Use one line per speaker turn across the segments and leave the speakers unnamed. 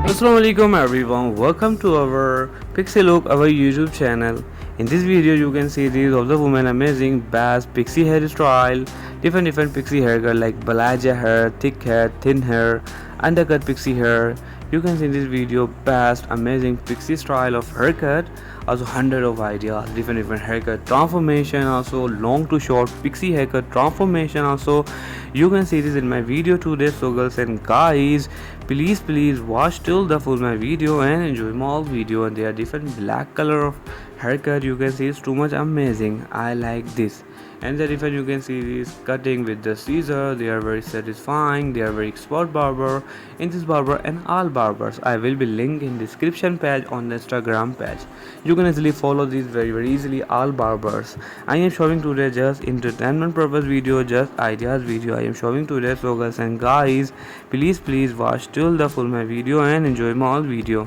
Assalamualaikum everyone, welcome to our Pixie Look, our YouTube channel. In this video you can see these of the women amazing best pixie hairstyle, different pixie haircut like balaja hair, thick hair, thin hair, undercut pixie hair. You can see in this video best amazing pixie style of haircut, also hundred of ideas, different haircut transformation, also long to short pixie haircut transformation. Also you can see this in my video today. So girls and guys, please watch till the full my video and enjoy my all video. And there are different black color of haircut, you can see it's too much amazing. I like this. And the different you can see this cutting with the scissor, they are very satisfying, they are very expert barber in this barber and all barbers. I will be link in description page on the Instagram page. You can easily follow these very easily all barbers. I am showing today just entertainment purpose video, just ideas video I am showing today. So girls and guys, please watch till the full my video and enjoy my all video.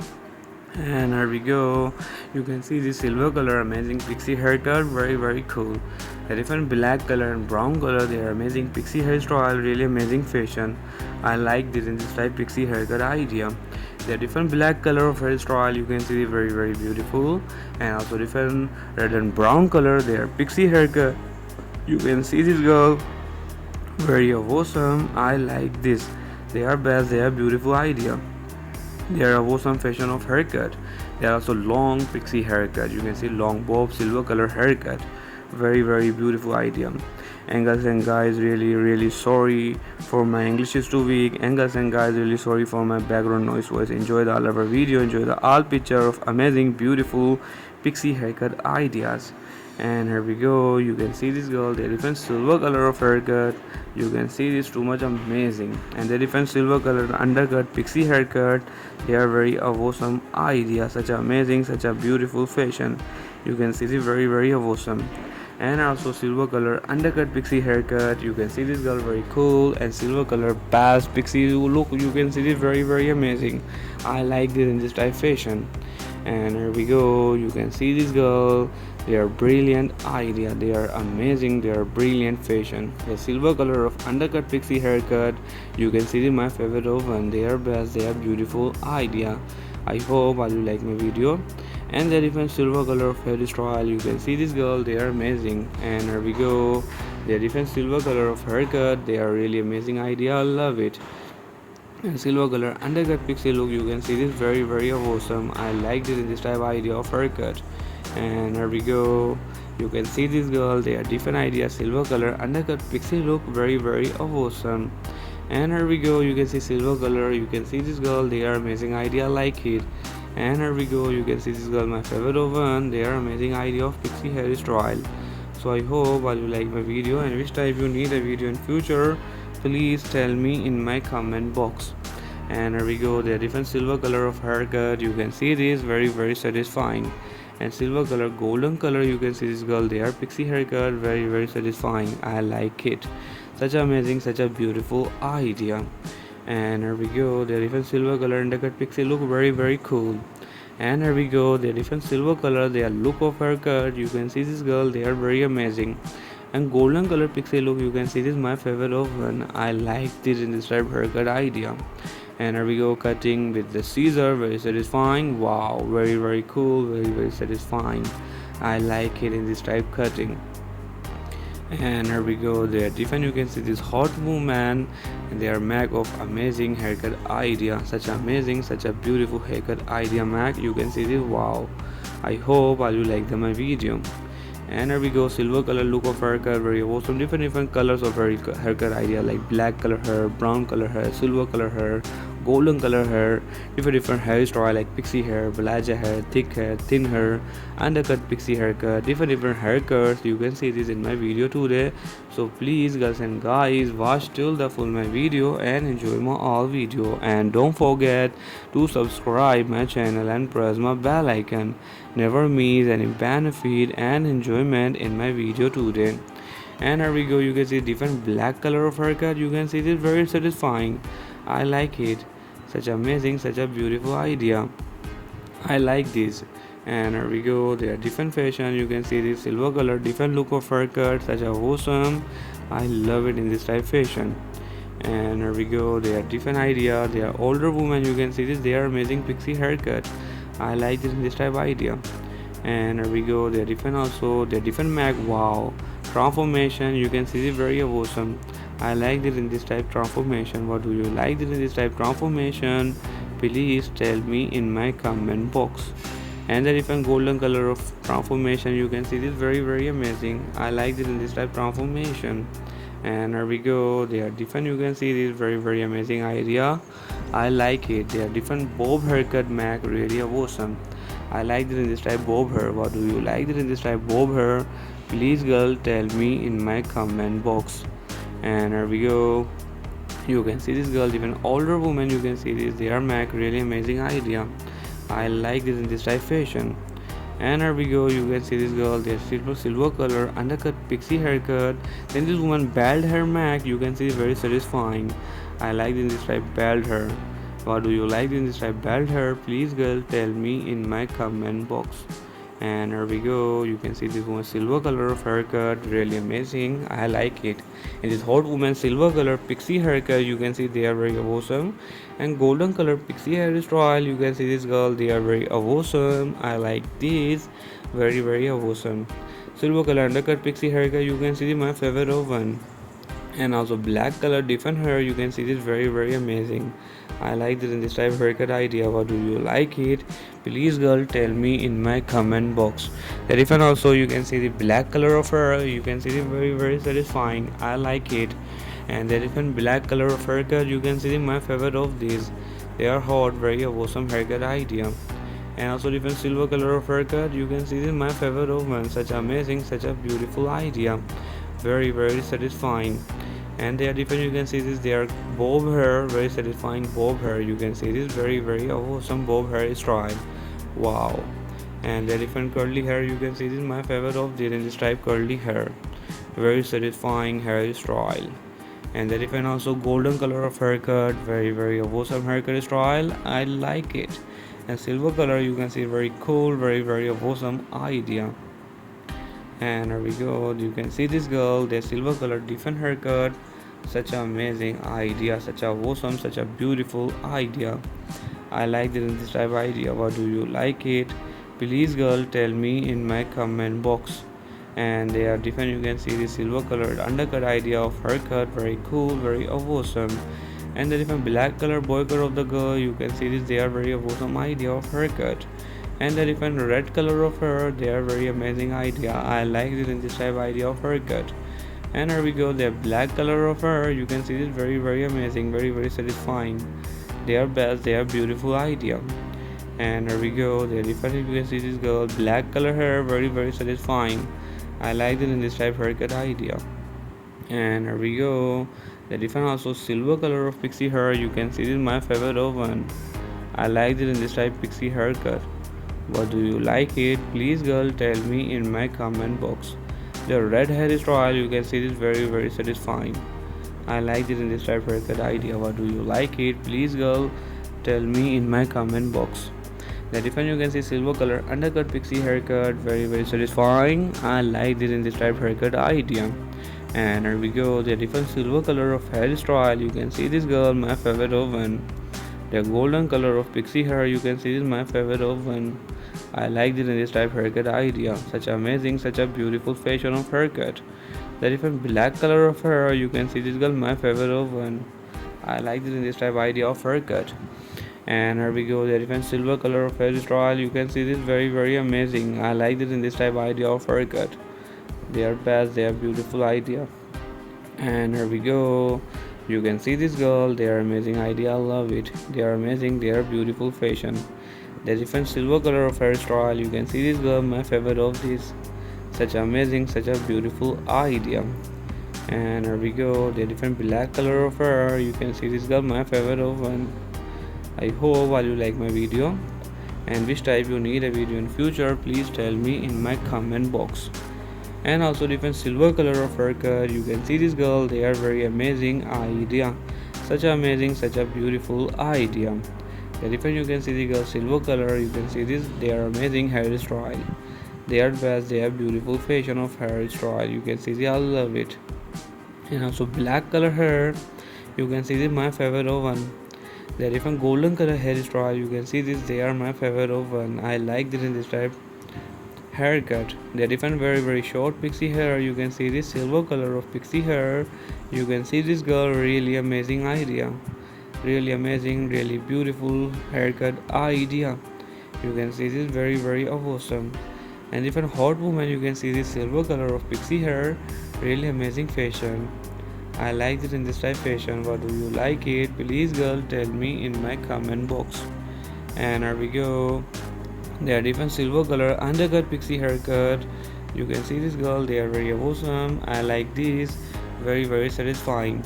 And here we go, you can see this silver color amazing pixie haircut, very cool. A different black color and brown color, they are amazing pixie hairstyle, really amazing fashion. I like this in this type pixie haircut idea. The different black color of hairstyle, you can see very beautiful. And also different red and brown color, they are pixie haircut. You can see this girl, very awesome. I like this, they are best, they are beautiful idea. There are awesome fashion of haircut. There are also long pixie haircut. You can see long bob silver color haircut. Very beautiful idea. And girls and guys, really sorry for my English is too weak. And girls and guys, really sorry for my background noise voice. Enjoy the all of our video. Enjoy the all picture of amazing beautiful pixie haircut ideas. And here we go, you can see this girl, the different silver color of haircut. You can see this too much amazing. And the different silver color undercut pixie haircut, they are very awesome idea, such amazing, such a beautiful fashion. You can see this very awesome. And also silver color undercut pixie haircut, you can see this girl very cool. And silver color past pixie look, you can see this very amazing. I like this in this type fashion. And here we go, you can see this girl, they are brilliant idea, they are amazing, they are brilliant fashion. The silver color of undercut pixie haircut, you can see my favorite one, they are best, they are beautiful idea. I hope you like my video. And the different silver color of hairstyle, you can see this girl, they are amazing. And here we go, the different silver color of haircut, they are really amazing idea, I love it. And silver color undercut pixie look, you can see this very awesome. I like this in this type of idea of haircut. And here we go, you can see this girl, they are different ideas, silver color undercut pixie look, very awesome. And here we go, you can see silver color, you can see this girl, they are amazing idea, I like it. And here we go, you can see this girl, my favorite one, they are amazing idea of pixie hairstyle. So I hope you like my video, and which type you need a video in future, please tell me in my comment box. And here we go, the different silver color of haircut, you can see this very satisfying. And silver color golden color, you can see this girl, they are pixie haircut, very satisfying. I like it, such amazing, such a beautiful idea. And here we go, the different silver color undercut pixie look, very cool. And here we go, the different silver color, their look of haircut, you can see this girl, they are very amazing. And golden color pixie look, you can see this my favorite one, I like this in this type haircut idea. And here we go, cutting with the scissor, very satisfying. Wow, very cool, very satisfying. I like it in this type cutting. And here we go, they are different, you can see this hot movement, and they are made of amazing haircut idea, such amazing, such a beautiful haircut idea Mac. You can see this, wow. I hope you like my video. And here we go, silver color look of haircut, very awesome, different colors of haircut idea like black color hair, brown color hair, silver color hair, golden color hair, different hairstyle like pixie hair, balaja hair, thick hair, thin hair, undercut pixie haircut, different haircuts. You can see this in my video today. So please girls and guys, watch till the full my video and enjoy my all video. And don't forget to subscribe my channel and press my bell icon. Never miss any benefit and enjoyment in my video today. And here we go, you can see different black color of haircut, you can see this very satisfying. I like it, such amazing, such a beautiful idea. I like this. And here we go, there are different fashion. You can see this silver color, different look of haircut, such a awesome. I love it in this type fashion. And here we go, they are different idea. They are older women, you can see this, they are amazing pixie haircut. I like this in this type idea. And here we go, they are different also, they are different mag. Wow, transformation, you can see this, very awesome. I like this in this type transformation. What do you like this in this type transformation? Please tell me in my comment box. And the different golden color of transformation, you can see this, very amazing. I like this in this type transformation. And here we go, they are different, you can see this, very amazing idea. I like it. They are different bob haircut mag, really awesome. I like this in this type bob hair. What do you like this in this type bob hair? Please girl, tell me in my comment box. And here we go, you can see this girl, even older woman, you can see this, they are mag, really amazing idea. I like this in this type fashion. And here we go, you can see this girl, there's silver color undercut pixie haircut. Then this woman bald hair mag, you can see very satisfying. I like this type bald hair. What do you like in this type bald hair? Please girl, tell me in my comment box. And here we go, you can see this one silver color of haircut, really amazing. I like it. In this hot woman silver color pixie haircut, you can see they are very awesome. And golden color pixie hairstyle, you can see this girl, they are very awesome. I like this, very awesome. Silver color undercut pixie haircut, you can see my favorite one. And also black color different hair, you can see this, very amazing. I like this in this type of haircut idea. What do you like it? Please girl, tell me in my comment box. The different also, you can see the black color of hair, you can see the very satisfying. I like it. And the different black color of haircut, you can see my favorite of these. They are hot, very awesome haircut idea. And also different silver color of haircut, you can see this my favorite of one. Such amazing, such a beautiful idea. Very satisfying. And they are different, you can see this, they are bob hair, very satisfying bob hair. You can see this, very awesome bob hair style. Wow. And the different curly hair, you can see this my favorite of this in this type curly hair, very satisfying hair style. And the different also golden color of haircut, very awesome haircut style. I like it. And silver color, you can see very cool, very awesome idea. And here we go, you can see this girl, the silver color different haircut, such an amazing idea, such a awesome, such a beautiful idea. I like this type of idea. What do you like it? Please girl, tell me in my comment box. And they are different, you can see the silver colored undercut idea of haircut, very cool, very awesome. And the different black color boy cut of the girl, you can see this, they are very awesome idea of haircut. And the different red color of hair, they are very amazing idea. I like this in this type idea of haircut. And here we go, the black color of hair, you can see this, very amazing, very satisfying. They are best, they are beautiful idea. And here we go, the different, you can see this girl, black color hair, very satisfying. I like this in this type haircut idea. And here we go, the different also silver color of pixie hair, you can see this my favorite one. I like this in this type pixie haircut. What do you like it? Please girl, tell me in my comment box. The red hair style, you can see this, very satisfying. I like this in this type haircut idea. What do you like it? Please girl, tell me in my comment box. The different, you can see silver color undercut pixie haircut, very satisfying. I like this in this type haircut idea. And here we go, the different silver color of hairstyle, you can see this girl, my favorite one. The golden color of pixie hair, you can see this my favorite one. I like this in this type haircut idea. Such amazing, such a beautiful fashion of haircut. The different black color of hair, you can see this girl my favorite one. I like this in this type idea of haircut. And here we go, the different silver color of hairstyle, you can see this, very amazing. I like this in this type idea of haircut. They are best, they are beautiful idea. And here we go, you can see this girl, they are amazing idea. I love it. They are amazing, they are beautiful fashion. The different silver color of hairstyle, you can see this girl, my favorite of this. Such amazing, such a beautiful idea. And here we go, the different black color of hair, you can see this girl, my favorite of one. I hope all you like my video, and which type you need a video in future, please tell me in my comment box. And also different silver color of haircut, you can see this girl, they are very amazing idea. Such amazing, such a beautiful idea. The different, you can see the girl silver color. You can see this. They are amazing hairstyle. They are best. They have beautiful fashion of hairstyle. You can see the, I love it. And also black color hair. You can see this my favorite one. They are different golden color hairstyle. You can see this. They are my favorite one. I like this in this type haircut. They are different, very short pixie hair. You can see this silver color of pixie hair. You can see this girl, really amazing idea, really amazing, really beautiful haircut idea. You can see this very awesome. And different hot woman, you can see this silver color of pixie hair, really amazing fashion. I like it in this type fashion. What do you like it? Please girl tell me in my comment box. And here we go. They are different silver color undercut pixie haircut. You can see this girl, they are very awesome. I like this, very satisfying.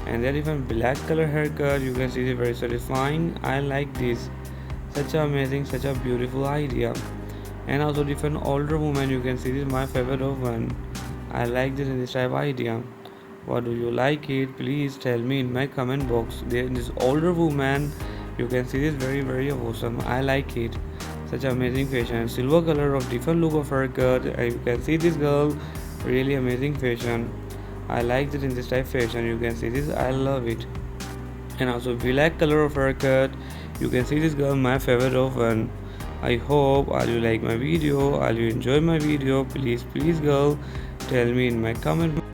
And they are different black color haircut. You can see this, very satisfying. I like this, such a amazing, such a beautiful idea. And also different older woman, you can see this my favorite one. I like this in this type idea. What do you like it? Please tell me in my comment box. There is older woman, you can see this, very awesome. I like it, such amazing fashion. Silver color of different look of haircut. You can see this girl, really amazing fashion. I like it in this type fashion. You can see this, I love it. And also black color of haircut. You can see this girl, my favorite one. I hope all you like my video, all you enjoy my video. Please girl tell me in my comment